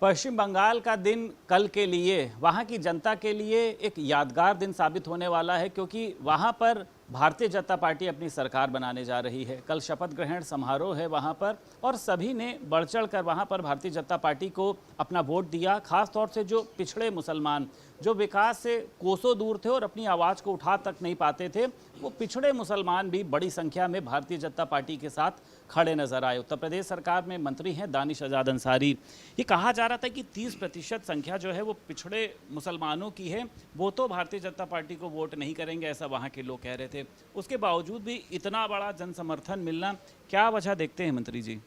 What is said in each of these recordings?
पश्चिम बंगाल का दिन कल के लिए, वहाँ की जनता के लिए एक यादगार दिन साबित होने वाला है, क्योंकि वहाँ पर भारतीय जनता पार्टी अपनी सरकार बनाने जा रही है। कल शपथ ग्रहण समारोह है वहाँ पर, और सभी ने बढ़ चढ़ कर वहाँ पर भारतीय जनता पार्टी को अपना वोट दिया। खास तौर से जो पिछड़े मुसलमान, जो विकास से कोसों दूर थे और अपनी आवाज़ को उठा तक नहीं पाते थे, वो पिछड़े मुसलमान भी बड़ी संख्या में भारतीय जनता पार्टी के साथ खड़े नजर आए। उत्तर प्रदेश सरकार में मंत्री हैं दानिश आज़ाद अंसारी। ये कहा जा रहा था कि 30% संख्या जो है वो पिछड़े मुसलमानों की है, वो तो भारतीय जनता पार्टी को वोट नहीं करेंगे, ऐसा वहाँ के लोग कह रहे थे। उसके बावजूद भी इतना बड़ा जन समर्थन मिलना, क्या वजह देखते हैं मंत्री जी?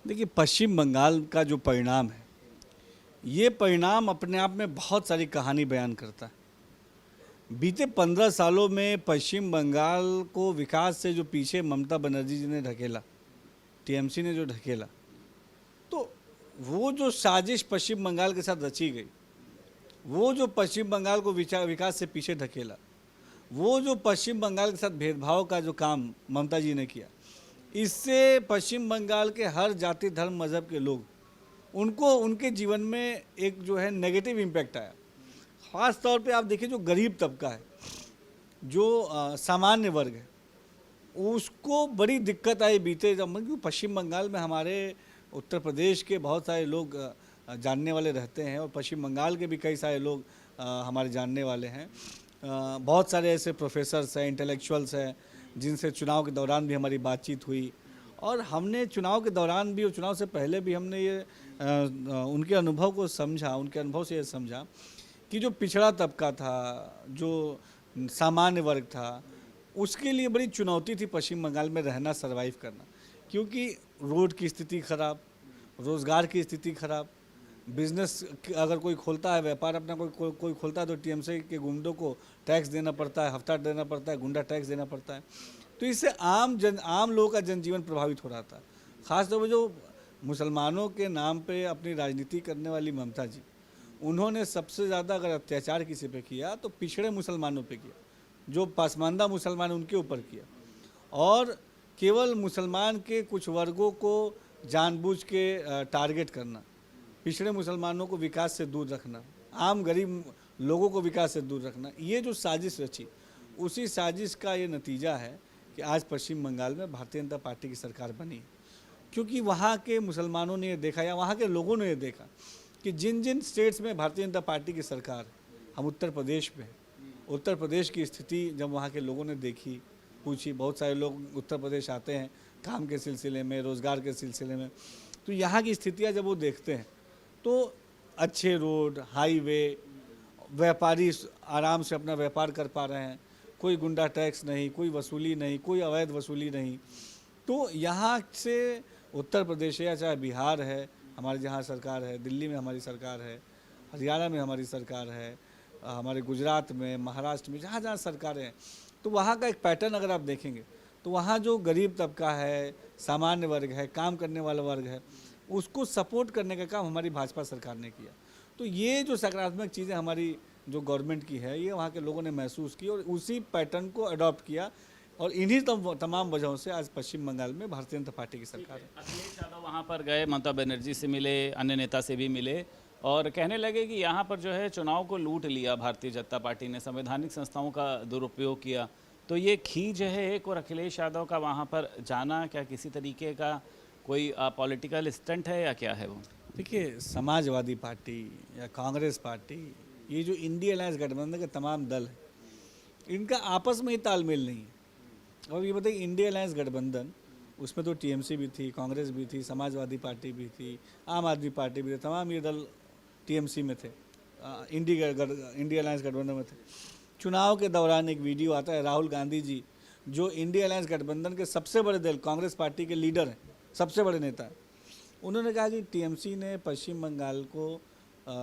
देखिए, पश्चिम बंगाल का जो परिणाम है, ये परिणाम अपने आप में बहुत सारी कहानी बयान करता है। बीते 15 सालों में पश्चिम बंगाल को विकास से जो पीछे ममता बनर्जी जी ने ढकेला, टीएमसी ने जो ढकेला, तो वो जो साजिश पश्चिम बंगाल के साथ रची गई, वो जो पश्चिम बंगाल को विकास से पीछे ढकेला, वो जो पश्चिम बंगाल के साथ भेदभाव का जो काम ममता जी ने किया, इससे पश्चिम बंगाल के हर जाति धर्म मज़हब के लोग, उनको उनके जीवन में एक जो है नेगेटिव इम्पैक्ट आया। ख़ास तौर पे आप देखिए, जो गरीब तबका है, जो सामान्य वर्ग है, उसको बड़ी दिक्कत आई बीते जब, क्योंकि पश्चिम बंगाल में हमारे उत्तर प्रदेश के बहुत सारे लोग जानने वाले रहते हैं, और पश्चिम बंगाल के भी कई सारे लोग हमारे जानने वाले हैं। बहुत सारे ऐसे प्रोफेसर्स हैं, इंटेलेक्चुअल्स हैं, जिनसे चुनाव के दौरान भी हमारी बातचीत हुई, और हमने चुनाव के दौरान भी और चुनाव से पहले भी हमने ये उनके अनुभव को समझा, उनके अनुभव से ये समझा कि जो पिछड़ा तबका था, जो सामान्य वर्ग था, उसके लिए बड़ी चुनौती थी पश्चिम बंगाल में रहना, सरवाइव करना। क्योंकि रोड की स्थिति खराब, रोज़गार की स्थिति खराब, बिजनेस अगर कोई खोलता है, व्यापार अपना कोई खोलता है, तो टीएमसी के गुंडों को टैक्स देना पड़ता है, हफ्ता देना पड़ता है, गुंडा टैक्स देना पड़ता है। तो इससे आम लोगों का जनजीवन प्रभावित हो रहा था। ख़ासतौर पर जो मुसलमानों के नाम पे अपनी राजनीति करने वाली ममता जी, उन्होंने सबसे ज़्यादा अगर अत्याचार किसी पे किया तो पिछड़े मुसलमानों पे किया, जो पसमानदा मुसलमान उनके ऊपर किया, और केवल मुसलमान के कुछ वर्गों को जानबूझ के टारगेट करना, पिछड़े मुसलमानों को विकास से दूर रखना, आम गरीब लोगों को विकास से दूर रखना, ये जो साजिश रची, उसी साजिश का ये नतीजा है कि आज पश्चिम बंगाल में भारतीय जनता पार्टी की सरकार बनी। क्योंकि वहाँ के मुसलमानों ने ये देखा, या वहाँ के लोगों ने ये देखा कि जिन जिन स्टेट्स में भारतीय जनता पार्टी की सरकार, हम उत्तर प्रदेश में, उत्तर प्रदेश की स्थिति जब वहाँ के लोगों ने देखी, पूछी, बहुत सारे लोग उत्तर प्रदेश आते हैं काम के सिलसिले में, रोज़गार के सिलसिले में, तो यहाँ की स्थितियाँ जब वो देखते हैं तो अच्छे रोड, हाईवे, व्यापारी आराम से अपना व्यापार कर पा रहे हैं, कोई गुंडा टैक्स नहीं, कोई वसूली नहीं, कोई अवैध वसूली नहीं। तो यहाँ से उत्तर प्रदेश है या चाहे बिहार है, हमारी जहाँ सरकार है, दिल्ली में हमारी सरकार है, हरियाणा में हमारी सरकार है, हमारे गुजरात में, महाराष्ट्र में, जहाँ जहाँ सरकारें हैं, तो वहाँ का एक पैटर्न अगर आप देखेंगे तो वहाँ जो गरीब तबका है, सामान्य वर्ग है, काम करने वाला वर्ग है, उसको सपोर्ट करने का काम हमारी भाजपा सरकार ने किया। तो ये जो सकारात्मक चीज़ें हमारी जो गवर्नमेंट की है, ये वहाँ के लोगों ने महसूस की और उसी पैटर्न को अडॉप्ट किया, और इन्हीं तमाम वजहों से आज पश्चिम बंगाल में भारतीय जनता पार्टी की सरकार है। अखिलेश यादव वहाँ पर गए, ममता बनर्जी से मिले, अन्य नेता से भी मिले, और कहने लगे कि यहाँ पर जो है चुनाव को लूट लिया भारतीय जनता पार्टी ने, संवैधानिक संस्थाओं का दुरुपयोग किया। तो ये खींच है एक, और अखिलेश यादव का वहाँ पर जाना क्या किसी तरीके का कोई पॉलिटिकल स्टंट है या क्या है वो? देखिए, समाजवादी पार्टी या कांग्रेस पार्टी, ये जो इंडिया अलायंस गठबंधन के तमाम दल हैं, इनका आपस में ही तालमेल नहीं है। और ये बताइए, इंडिया अलायंस गठबंधन, उसमें तो टीएमसी भी थी, कांग्रेस भी थी, समाजवादी पार्टी भी थी, आम आदमी पार्टी भी थी, तमाम ये दल टीएमसी में थे, इंडिया अलायंस गठबंधन में थे। चुनाव के दौरान एक वीडियो आता है, राहुल गांधी जी, जो इंडिया अलायंस गठबंधन के सबसे बड़े दल कांग्रेस पार्टी के लीडर हैं, सबसे बड़े नेता हैं, उन्होंने कहा कि टीएमसी ने पश्चिम बंगाल को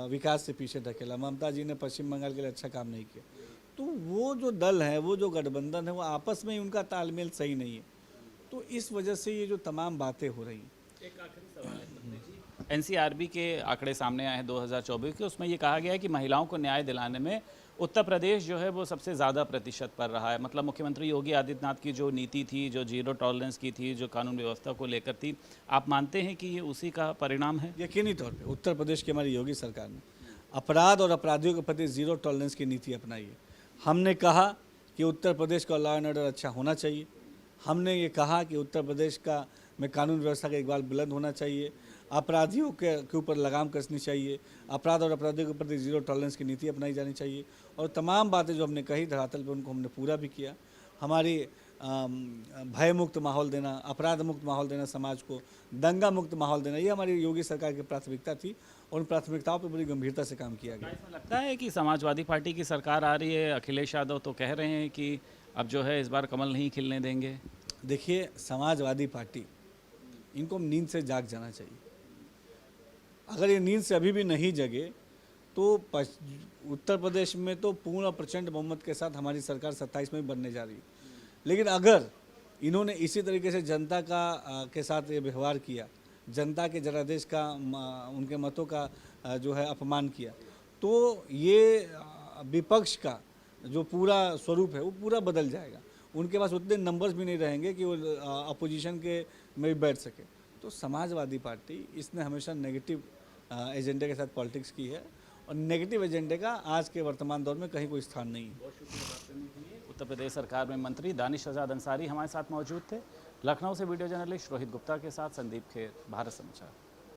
विकास से पीछे ढकेला, ममता जी ने पश्चिम बंगाल के लिए अच्छा काम नहीं किया। तो वो जो दल है, वो जो गठबंधन है, वो आपस में ही उनका तालमेल सही नहीं है। तो इस वजह से ये जो तमाम बातें हो रही हैं। एक आखिरी सवाल है एनसीआरबी के आंकड़े सामने आए हैं 2024 के, उसमें ये कहा गया है कि महिलाओं को न्याय दिलाने में उत्तर प्रदेश जो है वो सबसे ज़्यादा प्रतिशत पर रहा है। मतलब मुख्यमंत्री योगी आदित्यनाथ की जो नीति थी, जो जीरो टॉलरेंस की थी, जो कानून व्यवस्था को लेकर थी, आप मानते हैं कि ये उसी का परिणाम है? यकीनी तौर पे उत्तर प्रदेश की हमारी योगी सरकार ने अपराध और अपराधियों के प्रति जीरो टॉलरेंस की नीति अपनाई है। हमने कहा कि उत्तर प्रदेश का लॉ एंड ऑर्डर अच्छा होना चाहिए। हमने ये कहा कि उत्तर प्रदेश का में कानून व्यवस्था का इकबाल बुलंद होना चाहिए, अपराधियों के ऊपर लगाम कसनी चाहिए, अपराध और अपराधियों के प्रति जीरो टॉलरेंस की नीति अपनाई जानी चाहिए। और तमाम बातें जो हमने कही धरातल पर उनको हमने पूरा भी किया। हमारी भय मुक्त माहौल देना, अपराध मुक्त माहौल देना, समाज को दंगा मुक्त माहौल देना, ये हमारी योगी सरकार की प्राथमिकता थी और उन प्राथमिकताओं पर बड़ी गंभीरता से काम किया गया। ऐसा लगता है कि समाजवादी पार्टी की सरकार आ रही है, अखिलेश यादव तो कह रहे हैं कि अब जो है इस बार कमल नहीं खिलने देंगे। देखिए, समाजवादी पार्टी, इनको नींद से जाग जाना चाहिए। अगर ये नींद से अभी भी नहीं जगे तो उत्तर प्रदेश में तो पूर्ण प्रचंड बहुमत के साथ हमारी सरकार 27 में बनने जा रही है। लेकिन अगर इन्होंने इसी तरीके से जनता के साथ ये व्यवहार किया, जनता के जनादेश का, उनके मतों का जो है अपमान किया, तो ये विपक्ष का जो पूरा स्वरूप है वो पूरा बदल जाएगा। उनके पास उतने नंबर्स भी नहीं रहेंगे कि वो अपोजिशन के में भी बैठ सके। तो समाजवादी पार्टी इसने हमेशा नेगेटिव एजेंडे के साथ पॉलिटिक्स की है और नेगेटिव एजेंडे का आज के वर्तमान दौर में कहीं कोई स्थान नहीं है। उत्तर प्रदेश सरकार में मंत्री दानिश आज़ाद अंसारी हमारे साथ मौजूद थे। लखनऊ से वीडियो जर्नलिस्ट रोहित गुप्ता के साथ संदीप खेर, भारत समाचार।